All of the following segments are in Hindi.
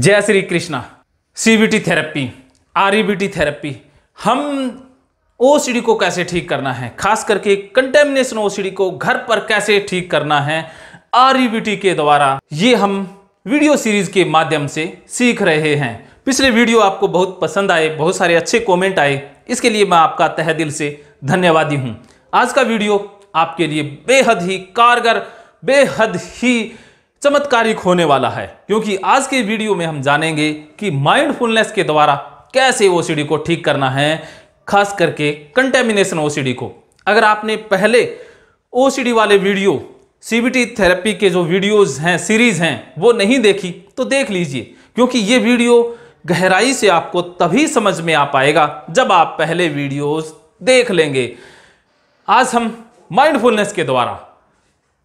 जय Shri Krishna. CBT therapy, REBT therapy, हम ओसीडी को कैसे ठीक करना है, खास करके कंटेमिनेशन ओसीडी को घर पर कैसे ठीक करना है आरईबीटी के द्वारा, ये हम वीडियो सीरीज के माध्यम से सीख रहे हैं। पिछले वीडियो आपको बहुत पसंद आए, बहुत सारे अच्छे कमेंट आए, इसके लिए मैं आपका तहे दिल से धन्यवादी हूं। आज का वीडियो आपके लिए बेहद ही कारगर, बेहद ही चमत्कारिक होने वाला है, क्योंकि आज के वीडियो में हम जानेंगे कि माइंडफुलनेस के द्वारा कैसे ओसीडी को ठीक करना है, खास करके कंटेमिनेशन ओसीडी को। अगर आपने पहले ओसीडी वाले वीडियो, सीबीटी थेरेपी के जो वीडियोस हैं, सीरीज हैं, वो नहीं देखी तो देख लीजिए, क्योंकि ये वीडियो गहराई से आपको तभी समझ में आ पाएगा जब आप पहले वीडियोस देख लेंगे। आज हम माइंडफुलनेस के द्वारा,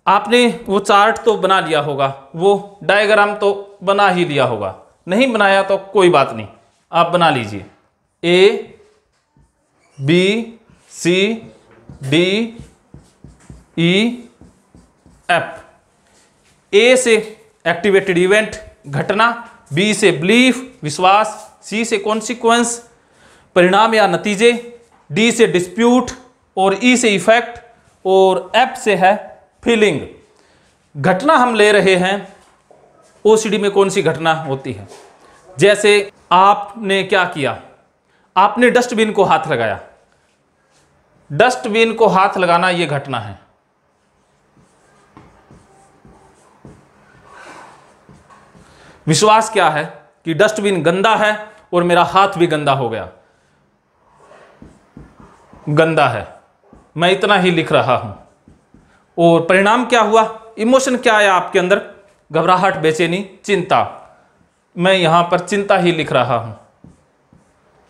आपने वो चार्ट तो बना लिया होगा, वो डायग्राम तो बना ही लिया होगा, नहीं बनाया तो कोई बात नहीं, आप बना लीजिए। A B C D E F. A से एक्टिवेटेड इवेंट, घटना, बी से बिलीफ, विश्वास, सी से कॉन्सिक्वेंस, परिणाम या नतीजे, डी से डिस्प्यूट और ई से इफेक्ट और एफ से है फीलिंग। घटना हम ले रहे हैं ओसीडी में, कौन सी घटना होती है? जैसे आपने क्या किया, आपने डस्टबिन को हाथ लगाया। डस्टबिन को हाथ लगाना यह घटना है। विश्वास क्या है कि डस्टबिन गंदा है और मेरा हाथ भी गंदा हो गया, गंदा है, मैं इतना ही लिख रहा हूं। और परिणाम क्या हुआ, इमोशन क्या आया आपके अंदर? घबराहट, बेचैनी, चिंता, मैं यहां पर चिंता ही लिख रहा हूं।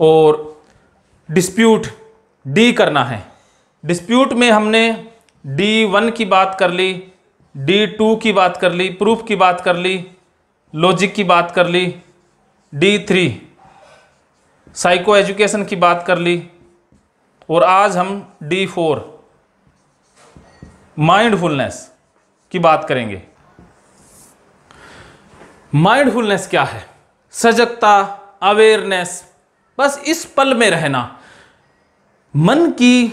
और डिस्प्यूट, डी करना है। डिस्प्यूट में हमने D1 की बात कर ली, D2 की बात कर ली, प्रूफ की बात कर ली, लॉजिक की बात कर ली, D3 साइको एजुकेशन की बात कर ली, और आज हम D4 माइंडफुलनेस की बात करेंगे। माइंडफुलनेस क्या है? सजगता, अवेयरनेस, बस इस पल में रहना, मन की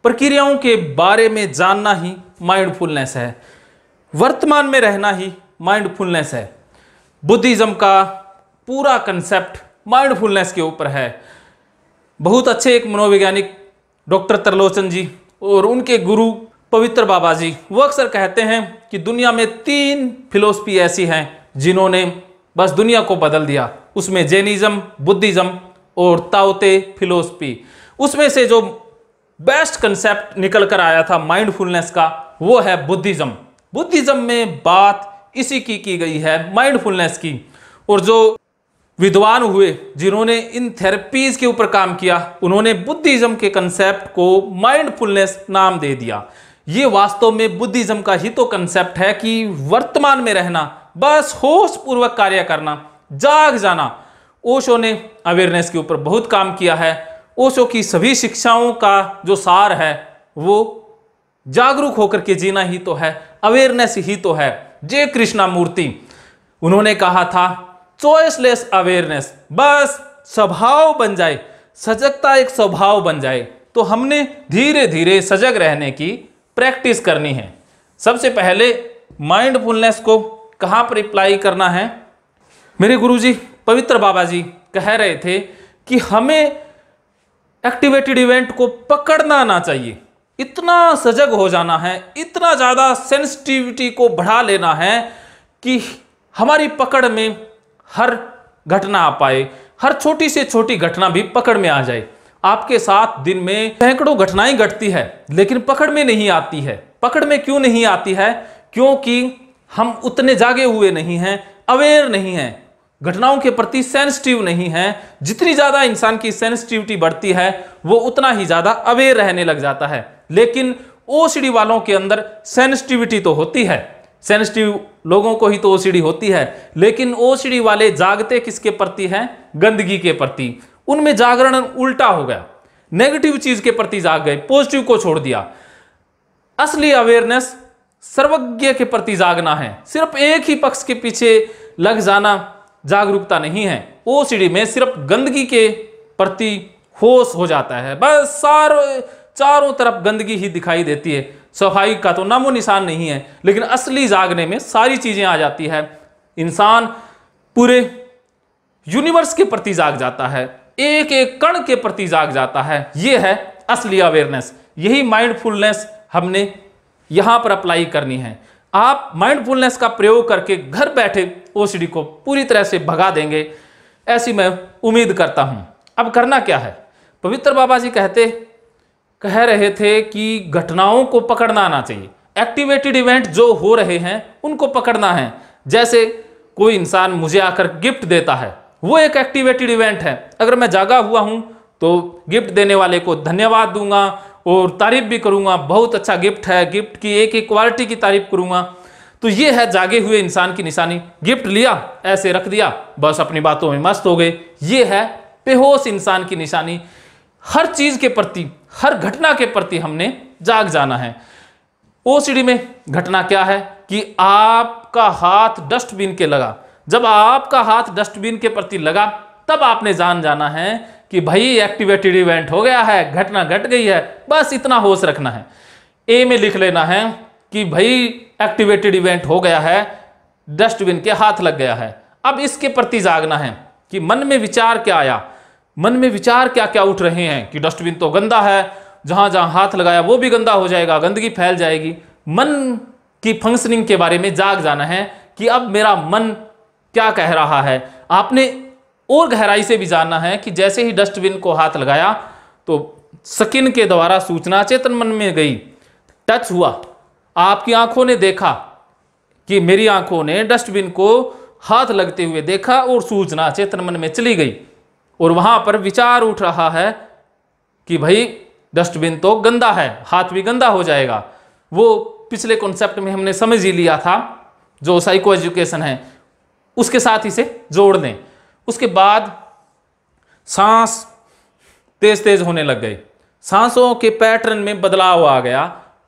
प्रक्रियाओं के बारे में जानना ही माइंडफुलनेस है। वर्तमान में रहना ही माइंडफुलनेस है। बुद्धिज्म का पूरा कंसेप्ट माइंडफुलनेस के ऊपर है। बहुत अच्छे एक मनोवैज्ञानिक डॉक्टर त्रिलोचन जी और उनके गुरु पवित्र बाबा जी, वो अक्सर कहते हैं कि दुनिया में 3 फिलोसफी ऐसी हैं जिन्होंने बस दुनिया को बदल दिया। उसमें जैनिज्म, बुद्धिज्म और ताओते फिलोसफी। उसमें से जो बेस्ट कंसेप्ट निकल कर आया था माइंडफुलनेस का, वो है बुद्धिज्म। बुद्धिज्म में बात इसी की गई है, माइंडफुलनेस की। और जो विद्वान हुए जिन्होंने इन थेरेपीज के ऊपर काम किया, उन्होंने बुद्धिज्म के कंसेप्ट को माइंडफुलनेस नाम दे दिया। ये वास्तव में बुद्धिज्म का ही तो कंसेप्ट है कि वर्तमान में रहना, बस होश पूर्वक कार्य करना, जाग जाना। ओशो ने अवेयरनेस के ऊपर बहुत काम किया है। ओशो की सभी शिक्षाओं का जो सार है वो जागरूक होकर के जीना ही तो है, अवेयरनेस ही तो है। जय कृष्णामूर्ति, उन्होंने कहा था चॉइसलेस अवेयरनेस, बस स्वभाव बन जाए, सजगता एक स्वभाव बन जाए। तो हमने धीरे धीरे सजग रहने की प्रैक्टिस करनी है। सबसे पहले माइंडफुलनेस को कहां पर अप्लाई करना है? मेरे गुरुजी पवित्र बाबा जी कह रहे थे कि हमें एक्टिवेटेड इवेंट को पकड़ना ना चाहिए, इतना सजग हो जाना है, इतना ज्यादा सेंसिटिविटी को बढ़ा लेना है कि हमारी पकड़ में हर घटना आ पाए, हर छोटी से छोटी घटना भी पकड़ में आ जाए। आपके साथ दिन में सैकड़ों घटनाएं घटती है, लेकिन पकड़ में नहीं आती है। पकड़ में क्यों नहीं आती है? क्योंकि हम उतने जागे हुए नहीं हैं, अवेयर नहीं हैं, घटनाओं के प्रति सेंसिटिव नहीं हैं। जितनी ज्यादा इंसान की सेंसिटिविटी बढ़ती है, वो उतना ही ज्यादा अवेयर रहने लग जाता है। लेकिन ओसीडी वालों के अंदर सेंसिटिविटी तो होती है, सेंसिटिव लोगों को ही तो ओसीडी होती है, लेकिन ओसीडी वाले जागते किसके प्रति हैं? गंदगी के प्रति। उनमें जागरण उल्टा हो गया, नेगेटिव चीज के प्रति जाग गए, पॉजिटिव को छोड़ दिया। असली अवेयरनेस सर्वज्ञ के प्रति जागना है। सिर्फ एक ही पक्ष के पीछे लग जाना, जागरूकता नहीं है। ओसीडी में सिर्फ गंदगी के प्रति होश हो जाता है, बस चारों तरफ गंदगी ही दिखाई देती है, सफाई का तो नामो निशान नहीं है। लेकिन असली जागने में सारी चीजें आ जाती है, इंसान पूरे यूनिवर्स के प्रति जाग जाता है, एक एक कण के प्रति जाग जाता है। यह है असली अवेयरनेस। यही माइंडफुलनेस हमने यहां पर अप्लाई करनी है। आप माइंडफुलनेस का प्रयोग करके घर बैठे ओसीडी को पूरी तरह से भगा देंगे, ऐसी मैं उम्मीद करता हूं। अब करना क्या है? पवित्र बाबा जी कह रहे थे कि घटनाओं को पकड़ना आना चाहिए। एक्टिवेटेड इवेंट जो हो रहे हैं उनको पकड़ना है। जैसे कोई इंसान मुझे आकर गिफ्ट देता है, वो एक एक्टिवेटेड इवेंट है। अगर मैं जागा हुआ हूं तो गिफ्ट देने वाले को धन्यवाद दूंगा और तारीफ भी करूंगा, बहुत अच्छा गिफ्ट है, गिफ्ट की एक एक क्वालिटी की तारीफ करूंगा। तो ये है जागे हुए इंसान की निशानी। गिफ्ट लिया, ऐसे रख दिया, बस अपनी बातों में मस्त हो गए, ये है बेहोश इंसान की निशानी। हर चीज के प्रति, हर घटना के प्रति हमने जाग जाना है। ओसीडी में घटना क्या है कि आपका हाथ डस्टबिन के लगा। जब आपका हाथ डस्टबिन के प्रति लगा तब आपने जान जाना है कि भाई एक्टिवेटेड इवेंट हो गया है, घटना घट गई है। बस इतना होश रखना है। ए में लिख लेना है कि भाई एक्टिवेटेड इवेंट हो गया है, डस्टबिन के हाथ लग गया है। अब इसके प्रति जागना है कि मन में विचार क्या आया, मन में विचार क्या क्या उठ रहे हैं कि डस्टबिन तो गंदा है, जहां जहां हाथ लगाया वो भी गंदा हो जाएगा, गंदगी फैल जाएगी। मन की फंक्शनिंग के बारे में जाग जाना है कि अब मेरा मन क्या कह रहा है। आपने और गहराई से भी जानना है कि जैसे ही डस्टबिन को हाथ लगाया तो स्किन के द्वारा सूचना चेतन मन में गई, टच हुआ, आपकी आंखों ने देखा कि मेरी आंखों ने डस्टबिन को हाथ लगते हुए देखा और सूचना चेतन मन में चली गई और वहां पर विचार उठ रहा है कि भाई डस्टबिन तो गंदा है, हाथ भी गंदा हो जाएगा। वो पिछले कॉन्सेप्ट में हमने समझ ही लिया था, जो साइको एजुकेशन है उसके साथ इसे जोड़ दें। उसके बाद सांस तेज तेज होने लग गई, सांसों के पैटर्न में बदलाव आ गया।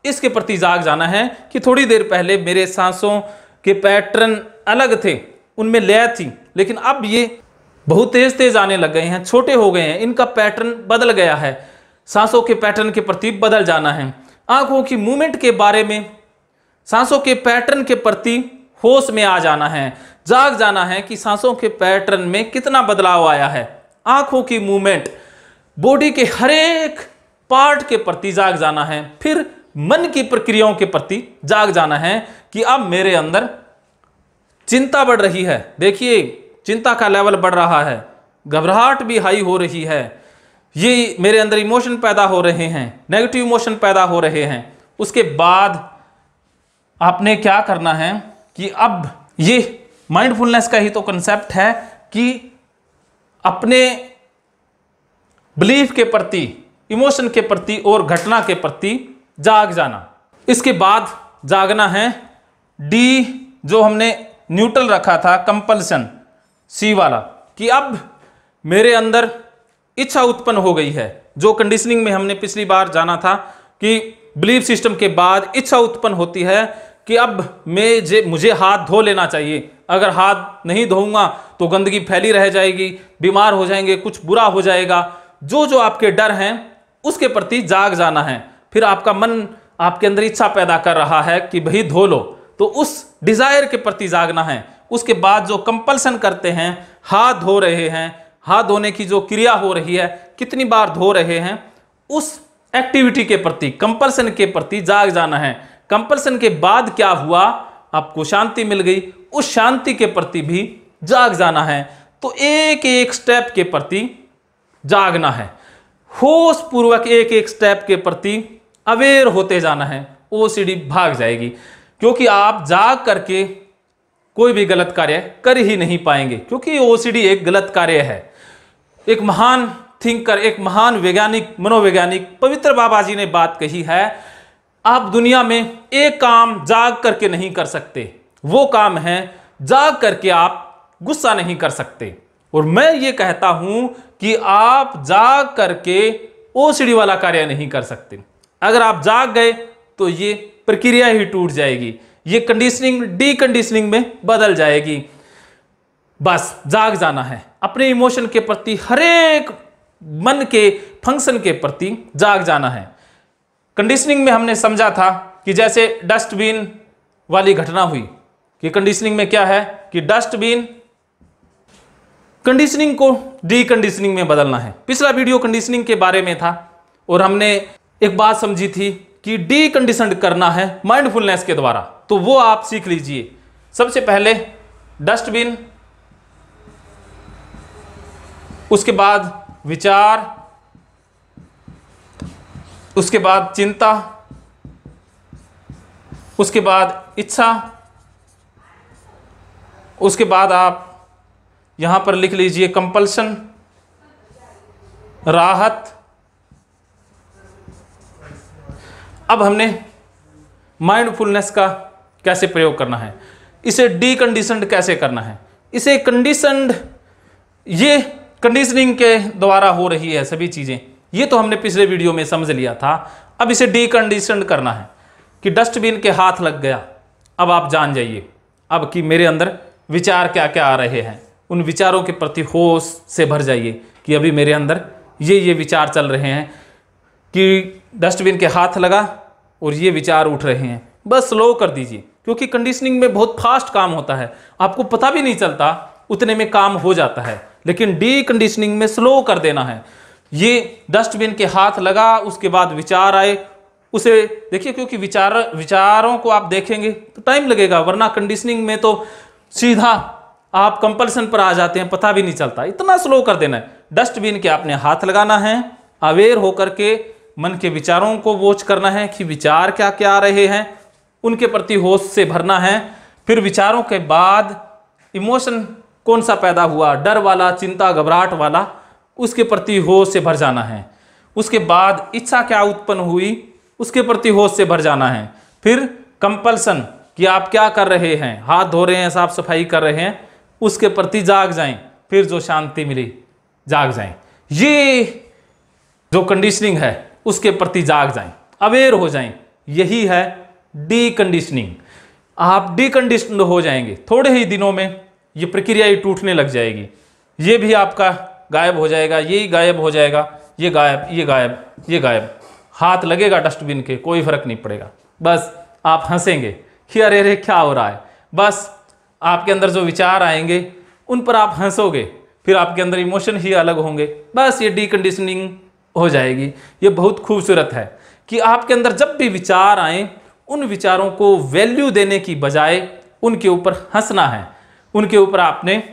इसके प्रति जाग जाना है कि थोड़ी देर पहले मेरे सांसों के पैटर्न अलग थे, उनमें लय थी, लेकिन अब ये बहुत तेज तेज आने लग गए हैं, छोटे हो गए हैं, इनका पैटर्न बदल गया है। सांसों के पैटर्न के प्रति बदल जाना है। आंखों की मूवमेंट के बारे में, सांसों के पैटर्न के प्रति होश में आ जाना है, जाग जाना है कि सांसों के पैटर्न में कितना बदलाव आया है। आंखों की मूवमेंट, बॉडी के हर एक पार्ट के प्रति जाग जाना है। फिर मन की प्रक्रियाओं के प्रति जाग जाना है कि अब मेरे अंदर चिंता बढ़ रही है, देखिए चिंता का लेवल बढ़ रहा है, घबराहट भी हाई हो रही है, ये मेरे अंदर इमोशन पैदा हो रहे हैं, नेगेटिव इमोशन पैदा हो रहे हैं। उसके बाद आपने क्या करना है कि अब ये माइंडफुलनेस का ही तो कंसेप्ट है कि अपने बिलीफ के प्रति, इमोशन के प्रति और घटना के प्रति जाग जाना। इसके बाद जागना है डी, जो हमने न्यूट्रल रखा था, कंपल्सन, सी वाला, कि अब मेरे अंदर इच्छा उत्पन्न हो गई है। जो कंडीशनिंग में हमने पिछली बार जाना था कि बिलीफ सिस्टम के बाद इच्छा उत्पन्न होती है कि अब मुझे हाथ धो लेना चाहिए, अगर हाथ नहीं धोऊंगा तो गंदगी फैली रह जाएगी, बीमार हो जाएंगे, कुछ बुरा हो जाएगा। जो जो आपके डर हैं उसके प्रति जाग जाना है। फिर आपका मन आपके अंदर इच्छा पैदा कर रहा है कि भाई धो लो, तो उस डिजायर के प्रति जागना है। उसके बाद जो कंपल्सन करते हैं, हाथ धो रहे हैं, हाथ धोने की जो क्रिया हो रही है, कितनी बार धो रहे हैं, उस एक्टिविटी के प्रति, कंपल्सन के प्रति जाग जाना है। कंपल्सन के बाद क्या हुआ, आपको शांति मिल गई, उस शांति के प्रति भी जाग जाना है। तो एक एक स्टेप के प्रति जागना है, होश पूर्वक एक एक स्टेप के प्रति अवेयर होते जाना है। ओसीडी भाग जाएगी, क्योंकि आप जाग करके कोई भी गलत कार्य कर ही नहीं पाएंगे, क्योंकि ओसीडी एक गलत कार्य है। एक महान थिंकर, एक महान वैज्ञानिक, मनोवैज्ञानिक पवित्र बाबा जी ने बात कही है, आप दुनिया में एक काम जाग करके नहीं कर सकते, वो काम है जाग करके आप गुस्सा नहीं कर सकते। और मैं ये कहता हूं कि आप जाग करके ओसीडी वाला कार्य नहीं कर सकते। अगर आप जाग गए तो ये प्रक्रिया ही टूट जाएगी, ये कंडीशनिंग डी कंडीशनिंग में बदल जाएगी। बस जाग जाना है अपने इमोशन के प्रति, हर एक मन के फंक्शन के प्रति जाग जाना है। कंडीशनिंग में हमने समझा था कि जैसे डस्टबिन वाली घटना हुई कि कंडीशनिंग में क्या है कि डस्टबिन, कंडीशनिंग को डीकंडीशनिंग में बदलना है। पिछला वीडियो कंडीशनिंग के बारे में था और हमने एक बात समझी थी कि डीकंडीशन करना है माइंडफुलनेस के द्वारा, तो वो आप सीख लीजिए। सबसे पहले डस्टबिन, उसके बाद विचार, उसके बाद चिंता, उसके बाद इच्छा, उसके बाद आप यहां पर लिख लीजिए कंपल्शन, राहत। अब हमने माइंडफुलनेस का कैसे प्रयोग करना है, इसे डीकंडीशनड कैसे करना है। इसे कंडीशनड, ये कंडीशनिंग के द्वारा हो रही है सभी चीजें, ये तो हमने पिछले वीडियो में समझ लिया था। अब इसे डीकंडीशनड करना है कि डस्टबिन के हाथ लग गया, अब आप जान जाइए अब कि मेरे अंदर विचार क्या क्या आ रहे हैं, उन विचारों के प्रति होश से भर जाइए कि अभी मेरे अंदर ये विचार चल रहे हैं कि डस्टबिन के हाथ लगा और ये विचार उठ रहे हैं। बस स्लो कर दीजिए, क्योंकि कंडीशनिंग में बहुत फास्ट काम होता है, आपको पता भी नहीं चलता, उतने में काम हो जाता है। लेकिन डीकंडीशनिंग में स्लो कर देना है। ये डस्टबिन के हाथ लगा, उसके बाद विचार आए, उसे देखिए, क्योंकि विचारों को आप देखेंगे तो टाइम लगेगा, वरना कंडीशनिंग में तो सीधा आप कंपल्सन पर आ जाते हैं, पता भी नहीं चलता। इतना स्लो कर देना है। डस्टबिन के आपने हाथ लगाना है, अवेयर होकर के मन के विचारों को वॉच करना है कि विचार क्या क्या आ रहे हैं, उनके प्रति होश से भरना है। फिर विचारों के बाद इमोशन कौन सा पैदा हुआ, डर वाला, चिंता, घबराहट वाला, उसके प्रति होश से भर जाना है। उसके बाद इच्छा क्या उत्पन्न हुई, उसके प्रति होश से भर जाना है। फिर कंपल्सन कि आप क्या कर रहे हैं, हाथ धो रहे हैं, साफ सफाई कर रहे हैं, उसके प्रति जाग जाएं। फिर जो शांति मिली, जाग जाएं। ये जो कंडीशनिंग है उसके प्रति जाग जाएं, अवेयर हो जाएं। यही है डीकंडीशनिंग। आप डीकंडीशनड हो जाएंगे, थोड़े ही दिनों में ये प्रक्रिया ही टूटने लग जाएगी। ये भी आपका गायब हो जाएगा, यही गायब हो जाएगा, ये गायब, ये गायब, ये गायब। हाथ लगेगा डस्टबिन के, कोई फर्क नहीं पड़ेगा। बस आप हंसेंगे कि अरे रे क्या हो रहा है। बस आपके अंदर जो विचार आएंगे उन पर आप हंसोगे, फिर आपके अंदर इमोशन ही अलग होंगे। बस ये डीकंडीशनिंग हो जाएगी। ये बहुत खूबसूरत है कि आपके अंदर जब भी विचार आए, उन विचारों को वैल्यू देने की बजाय उनके ऊपर हंसना है, उनके ऊपर आपने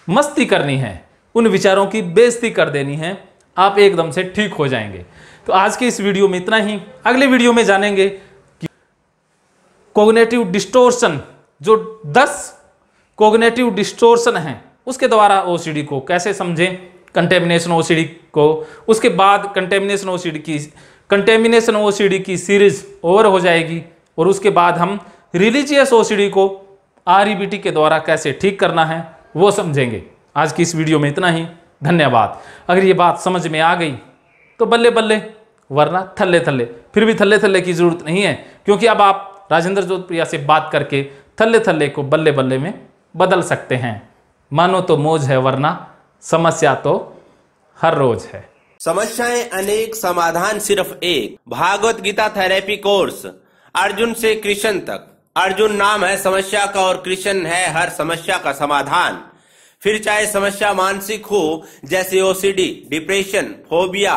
मस्ती करनी है, उन विचारों की बेइज्जती कर देनी है, आप एकदम से ठीक हो जाएंगे। तो आज के इस वीडियो में इतना ही। अगले वीडियो में जानेंगे कि कॉग्निटिव डिस्टोर्शन, जो 10 कॉग्निटिव डिस्टोर्शन हैं, उसके द्वारा ओसीडी को कैसे समझें, कंटेमिनेशन ओसीडी को। उसके बाद कंटेमिनेशन ओसीडी की सीरीज ओवर हो जाएगी और उसके बाद हम रिलीजियस ओसीडी को आरईबीटी के द्वारा कैसे ठीक करना है वो समझेंगे। आज की इस वीडियो में इतना ही। धन्यवाद। अगर ये बात समझ में आ गई तो बल्ले बल्ले, वरना थल्ले थल्ले। फिर भी थल्ले थल्ले की जरूरत नहीं है, क्योंकि अब आप राजेंद्र जोधप्रिया से बात करके थल्ले थल्ले को बल्ले बल्ले में बदल सकते हैं। मानो तो मौज है, वरना समस्या तो हर रोज है। समस्याएं अनेक, समाधान सिर्फ एक। भागवत गीता थेरेपी कोर्स, अर्जुन से कृष्ण तक। अर्जुन नाम है समस्या का और कृष्ण है हर समस्या का समाधान। फिर चाहे समस्या मानसिक हो, जैसे ओसीडी, डिप्रेशन, फोबिया,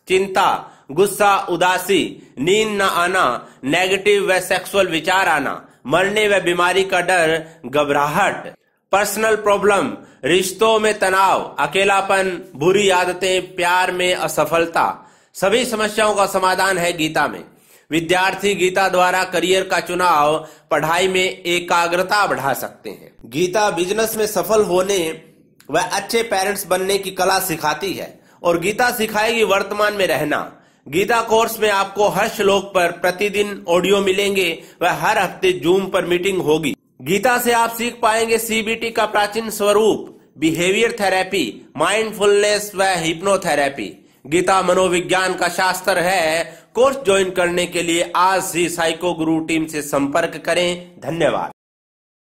चिंता, गुस्सा, उदासी, नींद न आना, नेगेटिव व सेक्सुअल विचार आना, मरने व बीमारी का डर, घबराहट, पर्सनल प्रॉब्लम, रिश्तों में तनाव, अकेलापन, बुरी आदतें, प्यार में असफलता, सभी समस्याओं का समाधान है गीता में। विद्यार्थी गीता द्वारा करियर का चुनाव, पढ़ाई में एकाग्रता बढ़ा सकते हैं। गीता बिजनेस में सफल होने व अच्छे पेरेंट्स बनने की कला सिखाती है और गीता सिखाएगी वर्तमान में रहना। गीता कोर्स में आपको हर श्लोक पर प्रतिदिन ऑडियो मिलेंगे व हर हफ्ते जूम पर मीटिंग होगी। गीता से आप सीख पाएंगे सीबीटी का प्राचीन स्वरूप, बिहेवियर थेरेपी, माइंडफुलनेस व हिप्नोथेरेपी। गीता मनोविज्ञान का शास्त्र है। कोर्स ज्वाइन करने के लिए आज ही साइको गुरु टीम से संपर्क करें। धन्यवाद।